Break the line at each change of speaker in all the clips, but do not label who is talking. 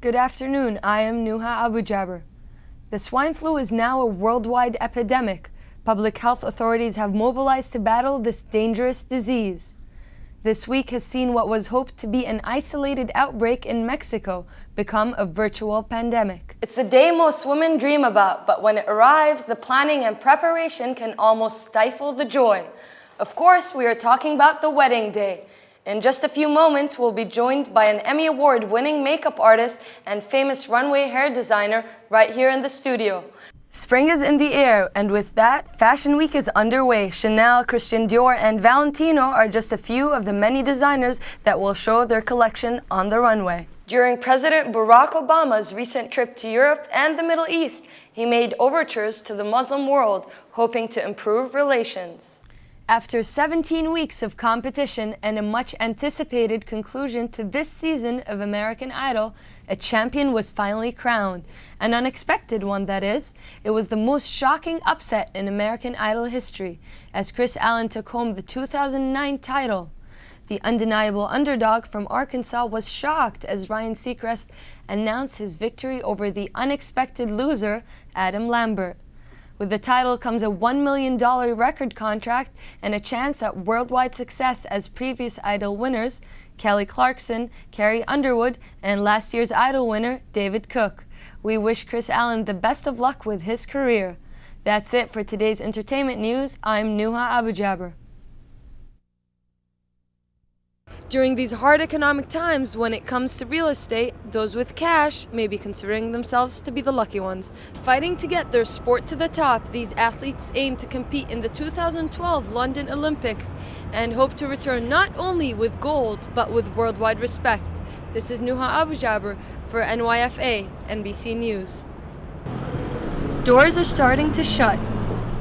Good afternoon, I am Nuha Abu Jaber. The swine flu is now a worldwide epidemic. Public health authorities have mobilized to battle this dangerous disease. This week has seen what was hoped to be an isolated outbreak in Mexico become a virtual pandemic. It's the day most women dream about, but when it arrives, the planning and preparation can almost stifle the joy. Of course, we are talking about the wedding day. In just a few moments, we'll be joined by an Emmy Award-winning makeup artist and famous runway hair designer right here in the studio. Spring is in the air, and with that, Fashion Week is underway. Chanel, Christian Dior, and Valentino are just a few of the many designers that will show their collection on the runway. During President Barack Obama's recent trip to Europe and the Middle East, he made overtures to the Muslim world, hoping to improve relations. After 17 weeks of competition and a much-anticipated conclusion to this season of American Idol, a champion was finally crowned. An unexpected one, that is. It was the most shocking upset in American Idol history, as Chris Allen took home the 2009 title. The undeniable underdog from Arkansas was shocked as Ryan Seacrest announced his victory over the unexpected loser, Adam Lambert. With the title comes a $1 million record contract and a chance at worldwide success as previous Idol winners, Kelly Clarkson, Carrie Underwood, and last year's Idol winner, David Cook. We wish Chris Allen the best of luck with his career. That's it for today's entertainment news. I'm Nuha Abu Jaber. During these hard economic times, when it comes to real estate, those with cash may be considering themselves to be the lucky ones. Fighting to get their sport to the top, these athletes aim to compete in the 2012 London Olympics and hope to return not only with gold, but with worldwide respect. This is Nuha Abu Jaber for NYFA NBC News. Doors are starting to shut.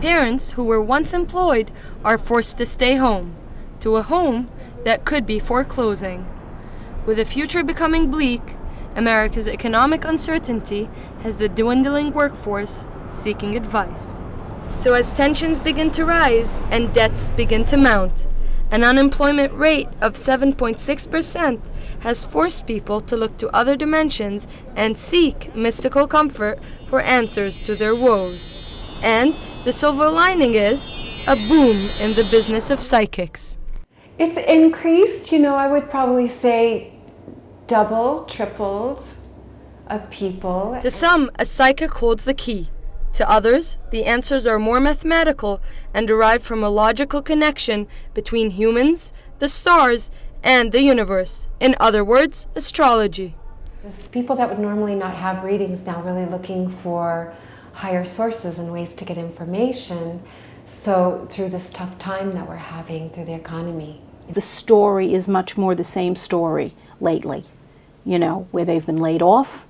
Parents who were once employed are forced to stay home. To a home that could be foreclosing. With the future becoming bleak, America's economic uncertainty has the dwindling workforce seeking advice. So as tensions begin to rise and debts begin to mount, an unemployment rate of 7.6% has forced people to look to other dimensions and seek mystical comfort for answers to their woes. And the silver lining is a boom in the business of psychics.
It's increased, I would probably say double, tripled of people.
To some, a psychic holds the key. To others, the answers are more mathematical and derived from a logical connection between humans, the stars, and the universe. In other words, astrology.
There's people that would normally not have readings now really looking for higher sources and ways to get information. So through this tough time that we're having through the economy.
The story is much more the same story lately, where they've been laid off.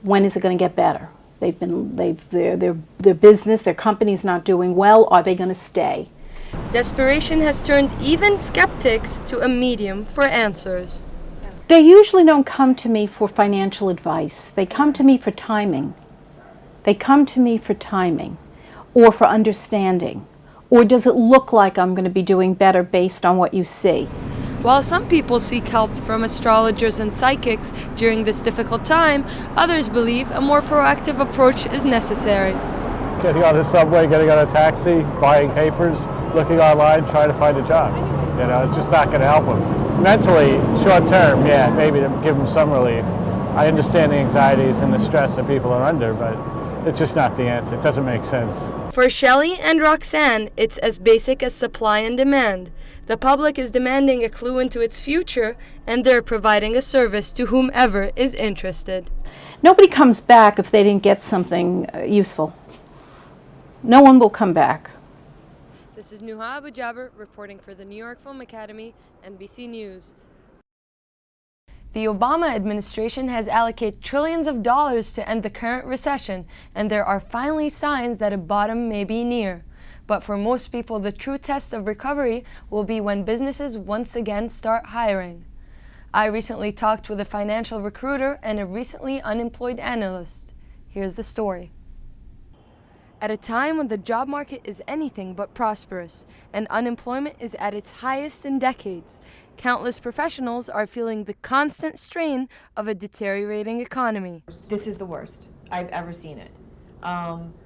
When is it going to get better? Their business, their company's not doing well. Are they going to stay?
Desperation has turned even skeptics to a medium for answers.
They usually don't come to me for financial advice. They come to me for timing. Or for understanding. Or does it look like I'm going to be doing better based on what you see?
While some people seek help from astrologers and psychics during this difficult time, others believe a more proactive approach is necessary.
Getting on the subway, getting on a taxi, buying papers, looking online, trying to find a job. It's just not going to help them. Mentally, short term, yeah, maybe to give them some relief. I understand the anxieties and the stress that people are under, but it's just not the answer. It doesn't make sense.
For Shelley and Roxanne, it's as basic as supply and demand. The public is demanding a clue into its future, and they're providing a service to whomever is interested.
Nobody comes back if they didn't get something useful. No one will come back.
This is Nuha Abu Jaber reporting for the New York Film Academy, NBC News. The Obama administration has allocated trillions of dollars to end the current recession, and there are finally signs that a bottom may be near. But for most people, the true test of recovery will be when businesses once again start hiring. I recently talked with a financial recruiter and a recently unemployed analyst. Here's the story. At a time when the job market is anything but prosperous and unemployment is at its highest in decades, countless professionals are feeling the constant strain of a deteriorating economy.
This is the worst I've ever seen it,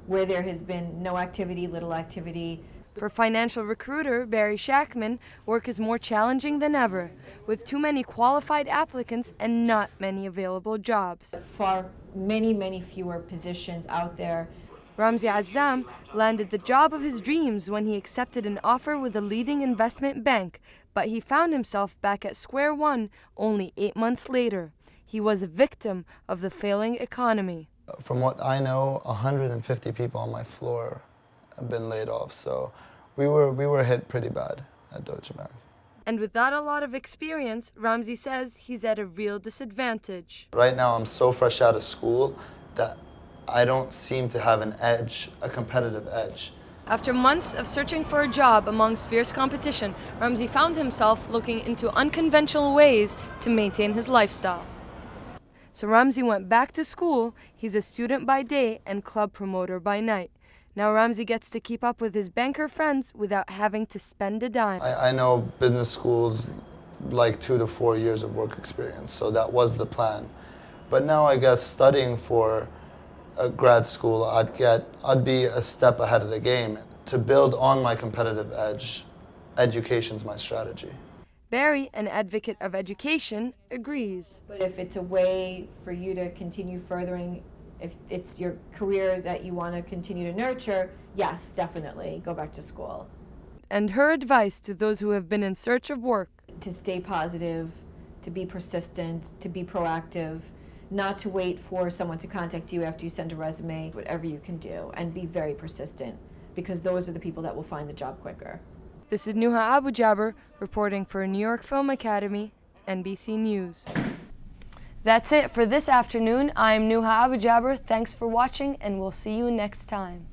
where there has been no activity, little activity.
For financial recruiter Barry Shackman, work is more challenging than ever, with too many qualified applicants and not many available jobs.
Many fewer positions out there.
Ramzi Azzam landed the job of his dreams when he accepted an offer with a leading investment bank, but he found himself back at square one only 8 months later. He was a victim of the failing economy.
From what I know, 150 people on my floor have been laid off, so we were hit pretty bad at Deutsche Bank.
And without a lot of experience, Ramzi says he's at a real disadvantage.
Right now I'm so fresh out of school that I don't seem to have an edge, a competitive edge.
After months of searching for a job amongst fierce competition, Ramzi found himself looking into unconventional ways to maintain his lifestyle. So Ramzi went back to school. He's a student by day and club promoter by night. Now Ramzi gets to keep up with his banker friends without having to spend a dime.
I know business schools like 2 to 4 years of work experience, so that was the plan. But now I guess studying for a grad school, I'd be a step ahead of the game. To build on my competitive edge, education's my strategy.
Barry, an advocate of education, agrees.
But if it's a way for you to continue furthering, if it's your career that you want to continue to nurture, yes, definitely go back to school.
And her advice to those who have been in search of work:
To stay positive, to be persistent, to be proactive, not to wait for someone to contact you after you send a resume, whatever you can do, and be very persistent, because those are the people that will find the job quicker.
This is Nuha Abu Jaber reporting for New York Film Academy, NBC News. That's it for this afternoon. I'm Nuha Abu Jaber. Thanks for watching, and we'll see you next time.